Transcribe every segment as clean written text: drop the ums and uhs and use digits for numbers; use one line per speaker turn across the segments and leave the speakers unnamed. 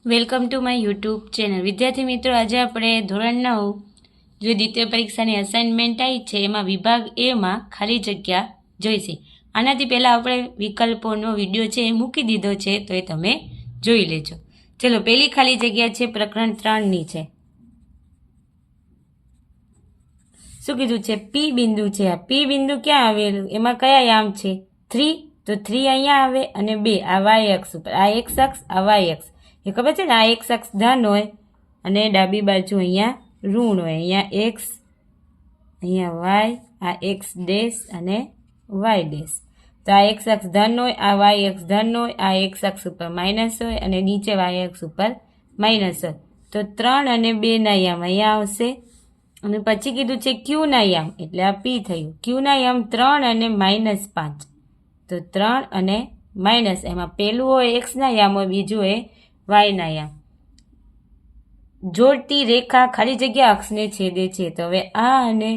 Welcome to my YouTube channel. વિદ્યાર્થી મિત્રો, આજે આપણે ધોરણ 9 જે દ્વિતીય પરીક્ષાની અસાઇનમેન્ટ આવી છે એમાં વિભાગ એમાં ખાલી જગ્યા જોઈશે. આનાથી પહેલાં આપણે વિકલ્પોનો વિડીયો છે એ મૂકી દીધો છે, તો એ તમે જોઈ લેજો. ચલો, પહેલી ખાલી જગ્યા છે પ્રકરણ 3ની છે. શું કીધું છે? પી બિંદુ છે. આ પી બિંદુ ક્યાં આવેલું? એમાં કયા યામ છે? 3. તો 3 અહીંયા આવે અને 2 આ વાય અક્ષ ઉપર. આ એક્સ અક્ષ, આ વાય અક્ષ. એ ખબર છે ને, આ એક્સ અક્ષ ધન હોય અને ડાબી બાજુ અહીંયા ઋણ હોય. અહીંયા એક્સ, અહીંયા વાય, આ એક્સ ડેશ અને વાય ડેશ. તો આ એક્સ અક્ષ ધન હોય, આ વાય અક્ષ ધન હોય, આ એક્સ અક્ષ ઉપર માઇનસ હોય અને નીચે વાય અક્ષ ઉપર માઇનસ હોય. તો 3 અને 2 ના યામ અહીંયા આવશે. અને પછી કીધું છે ક્યુ ના યામ, એટલે આ પી થયું. ક્યુ ના યામ 3 અને -5. તો 3 અને માઇનસ, એમાં પહેલું હોય એક્સ ના યામ હોય, બીજું હોય વાય ના યામ. જોડતી રેખા ખાલી જગ્યા અક્ષને છેદે છે. તો હવે આ અને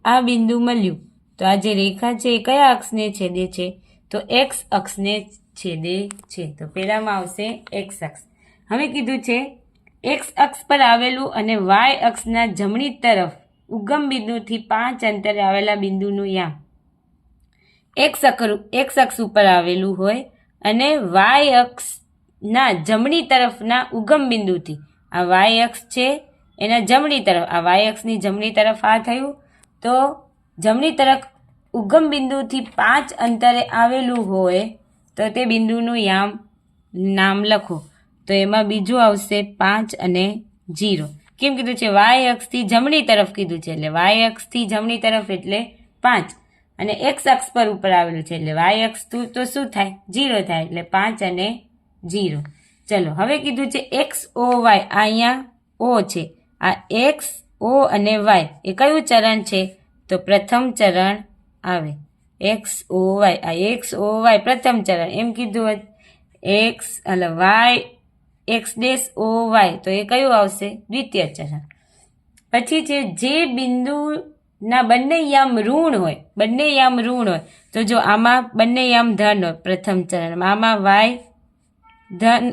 આ બિંદુ મળ્યું, તો આ જે રેખા છે એ કયા અક્ષને છેદે છે? તો એક્સ અક્ષને છેદે છે. તો પહેલામાં આવશે એક્સ અક્ષ. હવે કીધું છે એક્સ અક્ષ પર આવેલું અને વાય અક્ષના જમણી તરફ ઉગમ બિંદુથી 5 અંતરે આવેલા બિંદુનું યામ એક્સ અક્ષ ઉપર આવેલું હોય અને વાય અક્ષના જમણી તરફના ઉગમ બિંદુથી, આ વાય અક્ષ છે એના જમણી તરફ, આ વાય અક્ષની જમણી તરફ આ થયું, તો જમણી તરફ ઉગમ બિંદુથી 5 અંતરે આવેલું હોય તો તે બિંદુનું યામ નામ લખો. તો એમાં બીજું આવશે 5 અને 0. કેમ કીધું છે? વાય અક્ષથી જમણી તરફ કીધું છે, એટલે વાય અક્ષથી જમણી તરફ એટલે 5 અને એક્સ અક્ષ પર ઉપર આવેલું છે એટલે વાય અક્ષ તો શું થાય? 0 થાય. એટલે 5 અને 0. ચલો, હવે કીધું છે એક્સ ઓ વાય. આ અહીંયા ઓ છે, આ એક્સ ઓ અને વાય એ કયું ચરણ છે? તો પ્રથમ ચરણ આવે. એક્સ ઓ વાય, આ એક્સ ઓ વાય પ્રથમ ચરણ. એમ કીધું હોત એક્સ એટલે Y X dash O Y, તો એ કયું આવશે? દ્વિતીય ચરણ. પછી છે જે બિંદુના બંને યામ ઋણ હોય, બંને યામ ઋણ હોય, તો જો આમાં બંને યામ ધન હોય પ્રથમ ચરણમાં, આમાં વાય ધન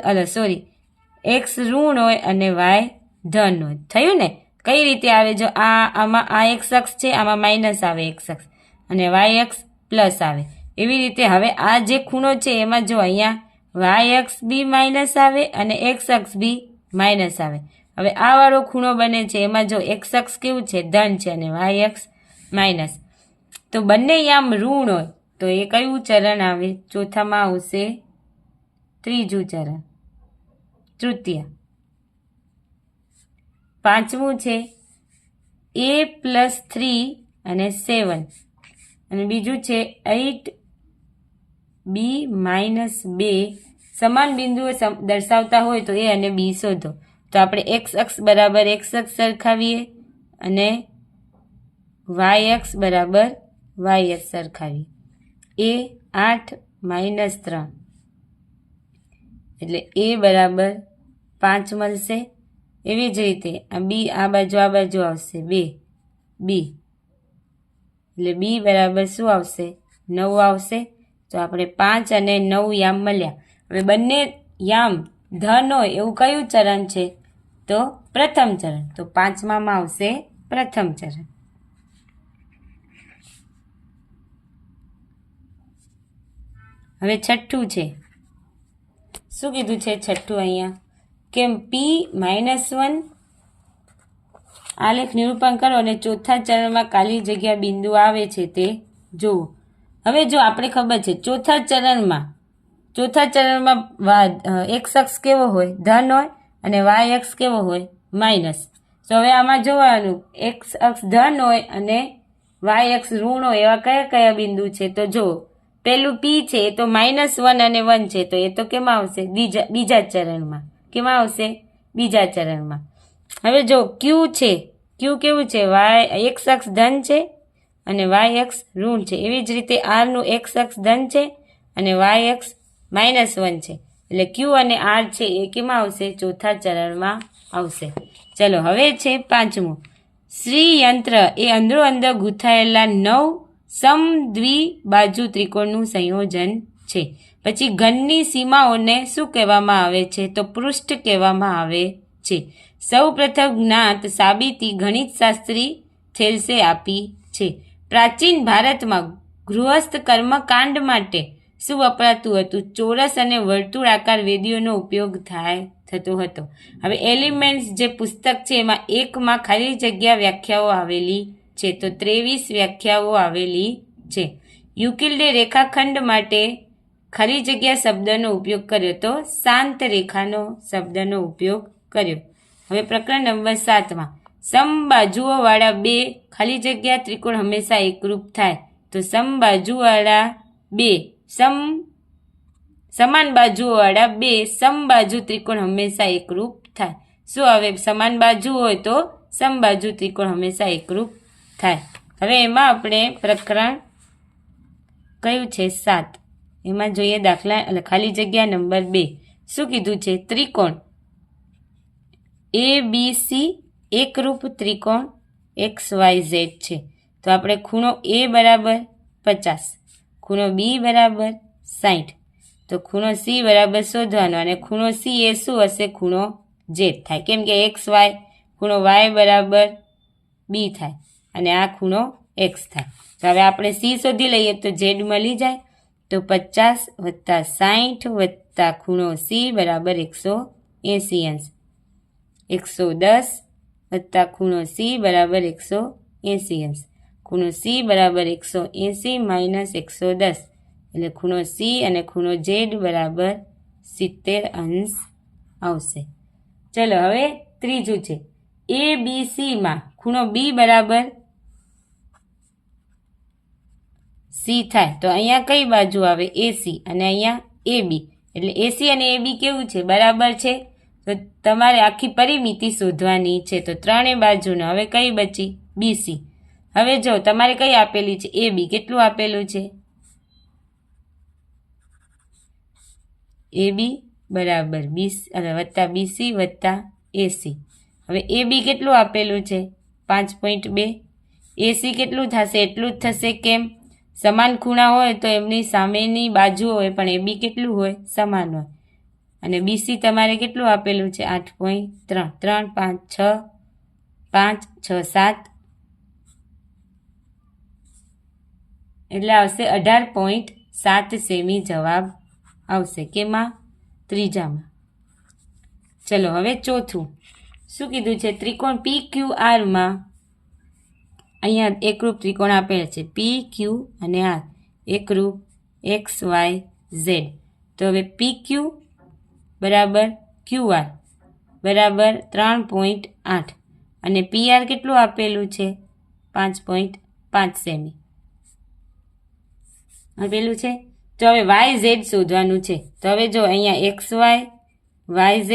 એક્સ ઋણ હોય અને વાય ધન હોય. થયું ને? કઈ રીતે આવે? જો આમાં આ એક્સ અક્ષ છે, આમાં માઇનસ આવે એક્સ અક્ષ અને વાય અક્ષ પ્લસ આવે. એવી રીતે હવે આ જે ખૂણો છે એમાં જો અહીંયા વાય અક્ષ બી માઇનસ આવે અને એક્સ અક્ષ બી માઇનસ આવે. હવે આ વાળો ખૂણો બને છે, એમાં જો એક્સ અક્ષ કેવું છે? ધન છે અને વાય અક્ષ માઇનસ. તો બંને યામ ઋણ હોય તો એ કયું ચરણ આવે? ચોથામાં આવશે ત્રીજું ચરણ, તૃતીય. પાંચમું છે a+3 અને 7 અને બીજું છે 8b-2 સમાન બિંદુઓ દર્શાવતા હોય તો એ અને બી શોધો. તો આપણે એક્સ અક્ષ બરાબર એક્સ અક્ષ સરખાવીએ અને વાય અક્ષ બરાબર વાય અક્ષ સરખાવીએ. એ 8-3 એટલે એ બરાબર 5 મળશે. એવી જ રીતે આ બી આ બાજુ આવશે 2 બી એટલે બી બરાબર શું આવશે? 9 આવશે. તો આપણે 5 અને 9 યામ મળ્યા. હવે બંને યામ ધન હોય એવું કયું ચરણ છે? તો પ્રથમ ચરણ. તો 5માં આવશે પ્રથમ ચરણ. હવે છઠ્ઠું છે. શું કીધું છે છઠ્ઠું? અહીંયા કેમ P-1 આલેખ નિરૂપણ કરો અને ચોથા ચરણમાં ખાલી જગ્યા બિંદુ આવે છે તે જુઓ. હવે જો આપણે ખબર છે ચોથા ચરણમાં એક્સ અક્ષ કેવો હોય? ધન હોય અને વાય અક્ષ કેવો હોય? માઇનસ. તો હવે આમાં જોવાનું એક્સ અક્ષ ધન હોય અને વાય અક્ષ ઋણ હોય એવા કયા કયા બિંદુ છે? તો જો પેલું પી છે એ તો -1 અને 1 છે, તો એ તો કેમાં આવશે? બીજા ચરણમાં. કેમાં આવશે? બીજા ચરણમાં. હવે જો ક્યુ છે, ક્યુ કેવું છે? વાય એક્સ અક્ષ ધન છે અને વાય અક્ષ ઋણ છે. એવી જ રીતે આર નું એક્સ અક્ષ ધન છે અને વાય અક્ષ -1 છે. એટલે ક્યુ અને આર છે એ કેમાં આવશે? ચોથા ચરણમાં આવશે. ચલો, હવે છે પાંચમું. શ્રીયંત્ર એ અંદરો અંદર ગૂંથાયેલા 9 સમદ્વિબાજુ ત્રિકોણનું સંયોજન છે. પછી ઘનની સીમાઓને શું કહેવામાં આવે છે? તો પૃષ્ઠ કહેવામાં આવે છે. સૌ પ્રથમ જ્ઞાત સાબિતી ગણિતશાસ્ત્રી થેલ્સે આપી છે. પ્રાચીન ભારતમાં ગૃહસ્થ કર્મકાંડ માટે શું વપરાતું હતું? ચોરસ અને વર્તુળાકાર વેદીઓનો ઉપયોગ થતો હતો. હવે એલિમેન્ટ્સ જે પુસ્તક છે એમાં 1માં ખાલી જગ્યા વ્યાખ્યાઓ આવેલી છે, તો 23 વ્યાખ્યાઓ આવેલી છે. યુક્લિડે રેખાખંડ માટે ખાલી જગ્યા શબ્દનો ઉપયોગ કર્યો, તો શાંત રેખાનો શબ્દનો ઉપયોગ કર્યો. હવે પ્રકરણ નંબર 7માં સમબાજુઓવાળા બે ખાલી જગ્યા ત્રિકોણ હંમેશા એકરૂપ થાય, તો સમબાજુવાળા બે સમાન બાજુઓવાળા બે સમબાજુ ત્રિકોણ હંમેશા એકરૂપ થાય. શું આવે? સમાન બાજુ હોય તો સમબાજુ ત્રિકોણ હંમેશા એકરૂપ થાય. હવે એમાં આપણે પ્રકરણ કયું છે? 7. એમાં જોઈએ દાખલા ખાલી જગ્યા નંબર 2. શું કીધું છે? ત્રિકોણ ABC એકરૂપ ત્રિકોણ XYZ છે. તો આપણે ખૂણો A બરાબર 50, ખૂણો B બરાબર 60, તો ખૂણો C બરાબર શોધવાનો, અને ખૂણો C એ શું હશે? ખૂણો Z થાય, કેમ કે XY ખૂણો Y બરાબર B થાય અને આ ખૂણો X થાય. તો હવે આપણે C શોધી લઈએ તો Z મળી જાય. તો 50 + 60 + ખૂણો C બરાબર 180 અંશ. 110 + ખૂણો C બરાબર 180 અંશ. ખૂણો C બરાબર 180 - 110, એટલે ખૂણો C અને ખૂણો Z બરાબર 70 અંશ આવશે. ચલો હવે ત્રીજું છે ABCમાં ખૂણો B બરાબર C થાય, તો અહીંયા કઈ બાજુ આવે? AC, અને અહીંયા AB, એટલે AC અને AB કેવું છે? બરાબર છે. તો તમારે આખી પરિમિતિ શોધવાની છે. તો ત્રણેય બાજુનો હવે કઈ બચી? BC. હવે જો તમારે કઈ આપેલી છે? AB. કેટલું આપેલું છે? AB બરાબર વત્તા BC વત્તા AC. હવે AB કેટલું આપેલું છે? 5.2. AC કેટલું થશે? એટલું જ થશે. કેમ? સમાન ખૂણા હોય તો એમની સામેની બાજુ હોય, પણ AB કેટલું હોય? સમાન હોય. અને BC તમારે કેટલું આપેલું છે? 8.3. 3, 5, 6, 5, 6, 7, એટલે આવશે 18.7 સેમી જવાબ આવશે. કેમાં? ત્રીજામાં. ચલો હવે ચોથું શું કીધું છે? ત્રિકોણ PQRમાં અહીંયા એકરૂપ ત્રિકોણ આપેલ છે. PQ અને R એકરૂપ XYZ. તો હવે PQ બરાબર QR બરાબર 3.8 અને PR કેટલું આપેલું છે? 5.5 સેમી આપેલું છે. તો હવે YZ શોધવાનું છે. તો હવે જો અહીંયા XY, YZ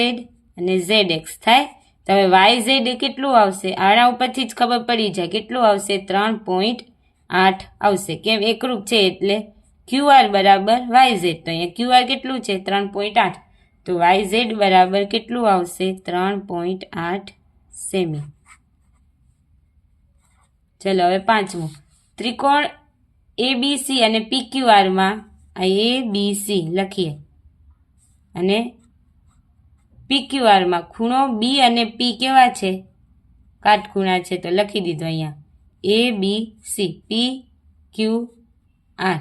અને ZX થાય. તો હવે YZ કેટલું આવશે? આના ઉપરથી જ ખબર પડી જાય કેટલું આવશે? 3.8 આવશે. કેમ? એકરૂપ છે એટલે QR બરાબર YZ. તો અહીંયા QR કેટલું છે? 3.8. તો YZ બરાબર કેટલું આવશે? 3.8 સેમી. ચલો હવે પાંચમું ત્રિકોણ ABC અને PQRમાં આ ABC લખીએ અને PQRમાં ખૂણો B અને P કેવા છે? કાટખૂણા છે. તો લખી દીધો અહીંયા ABC PQR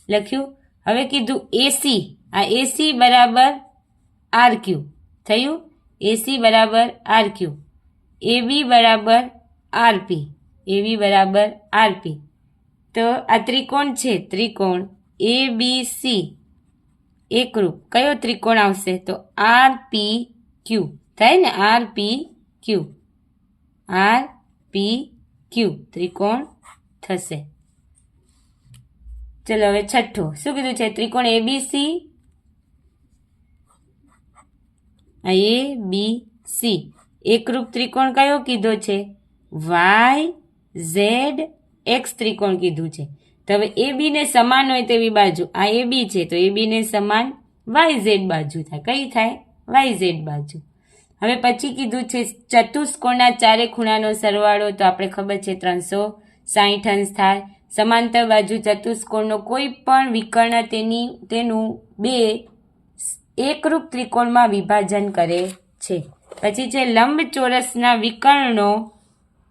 લખ્યું. હવે કીધું AC, આ AC બરાબર RQ થયું. AC બરાબર RQ. AB બરાબર RP. AB બરાબર RP. તો આ ત્રિકોણ છે, ત્રિકોણ ABC એકરૂપ કયો ત્રિકોણ આવશે? તો RPQ થાય ને? RPQ ત્રિકોણ થશે. ચલો હવે છઠ્ઠું શું કીધું છે? ત્રિકોણ ABC એકરૂપ ત્રિકોણ કયો કીધો છે? YZX ત્રિકોણ કીધું છે. તો હવે AB ને સમાન હોય તેવી બાજુ આ AB છે, તો AB ને સમાન YZ બાજુ થાય. કઈ થાય? YZ બાજુ. હવે પછી કીધું છે ચતુષ્કોણના ચારે ખૂણાનો સરવાળો, તો આપણે ખબર છે 360 અંશ થાય. સમાંતર બાજુ ચતુષ્કોણનો કોઈ પણ વિકર્ણ તેનું બે એકરૂપ ત્રિકોણમાં વિભાજન કરે છે. પછી છે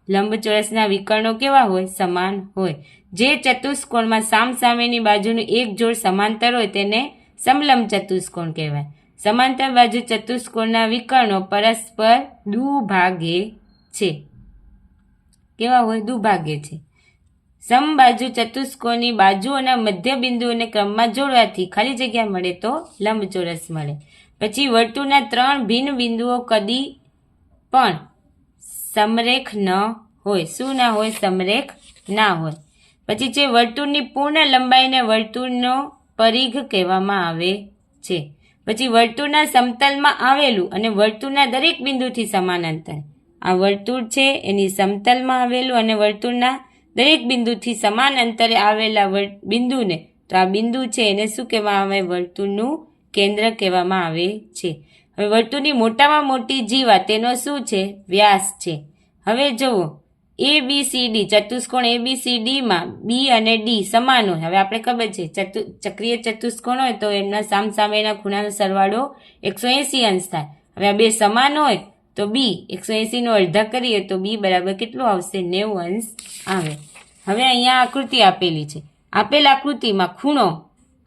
લંબચોરસના વિકર્ણો કેવા હોય? સમાન હોય. જે ચતુષ્કોણમાં સામસામેની બાજુનું એક જોડ સમાંતર હોય તેને સમલંબ ચતુષ્કોણ કહેવાય. સમાંતર બાજુ ચતુષ્કોણના વિકર્ણો પરસ્પર દુભાગે છે. કેવા હોય? દુભાગે છે. સમબાજુ ચતુષ્કોણની બાજુઓના મધ્ય બિંદુઓને ક્રમમાં જોડવાથી ખાલી જગ્યા મળે તો લંબચોરસ મળે. પછી વર્તુળના 3 ભિન્ન બિંદુઓ કદી પણ સમરેખ ન હોય. શું ના હોય? સમરેખ ના હોય. પછી છે વર્તુળની પૂર્ણ લંબાઈને વર્તુળનો પરિઘ કહેવામાં આવે છે. પછી વર્તુળના સમતલમાં આવેલું અને વર્તુળના દરેક બિંદુથી સમાન અંતર. આ વર્તુળ છે એની સમતલમાં આવેલું અને વર્તુળના દરેક બિંદુથી સમાન અંતરે આવેલા બિંદુને, તો આ બિંદુ છે એને શું કહેવામાં આવે? વર્તુળનું કેન્દ્ર કહેવામાં આવે છે. હવે વર્તુળની મોટામાં મોટી જીવા તેનો શું છે? વ્યાસ છે. હવે જુઓ ABCD ચતુષ્કોણ ABCDમાં બી અને ડી સમાન હોય. હવે આપણે ખબર છે ચક્રીય ચતુષ્કોણ હોય તો એમના સામસામેના ખૂણાનો સરવાળો 180 અંશ થાય. હવે આ બે સમાન હોય તો બી 180 નો અડધા કરીએ તો બી બરાબર કેટલું આવશે? 90 અંશ આવે. હવે અહીંયા આકૃતિ આપેલી છે. આપેલ આકૃતિમાં ખૂણો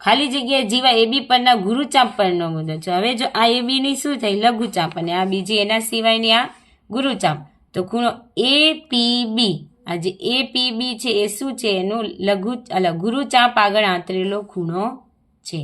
ખાલી જગ્યાએ જીવા AB પરના ગુરુચાપ પરનો મુદ્દો છે. હવે જો આ AB ની શું થઈ? લઘુચાપ અને આ બીજી એના સિવાયની આ ગુરુચાપ. તો ખૂણો APB, આ જે APB છે એ શું છે? એનું ગુરુચાપ આગળ આંતરેલો ખૂણો છે.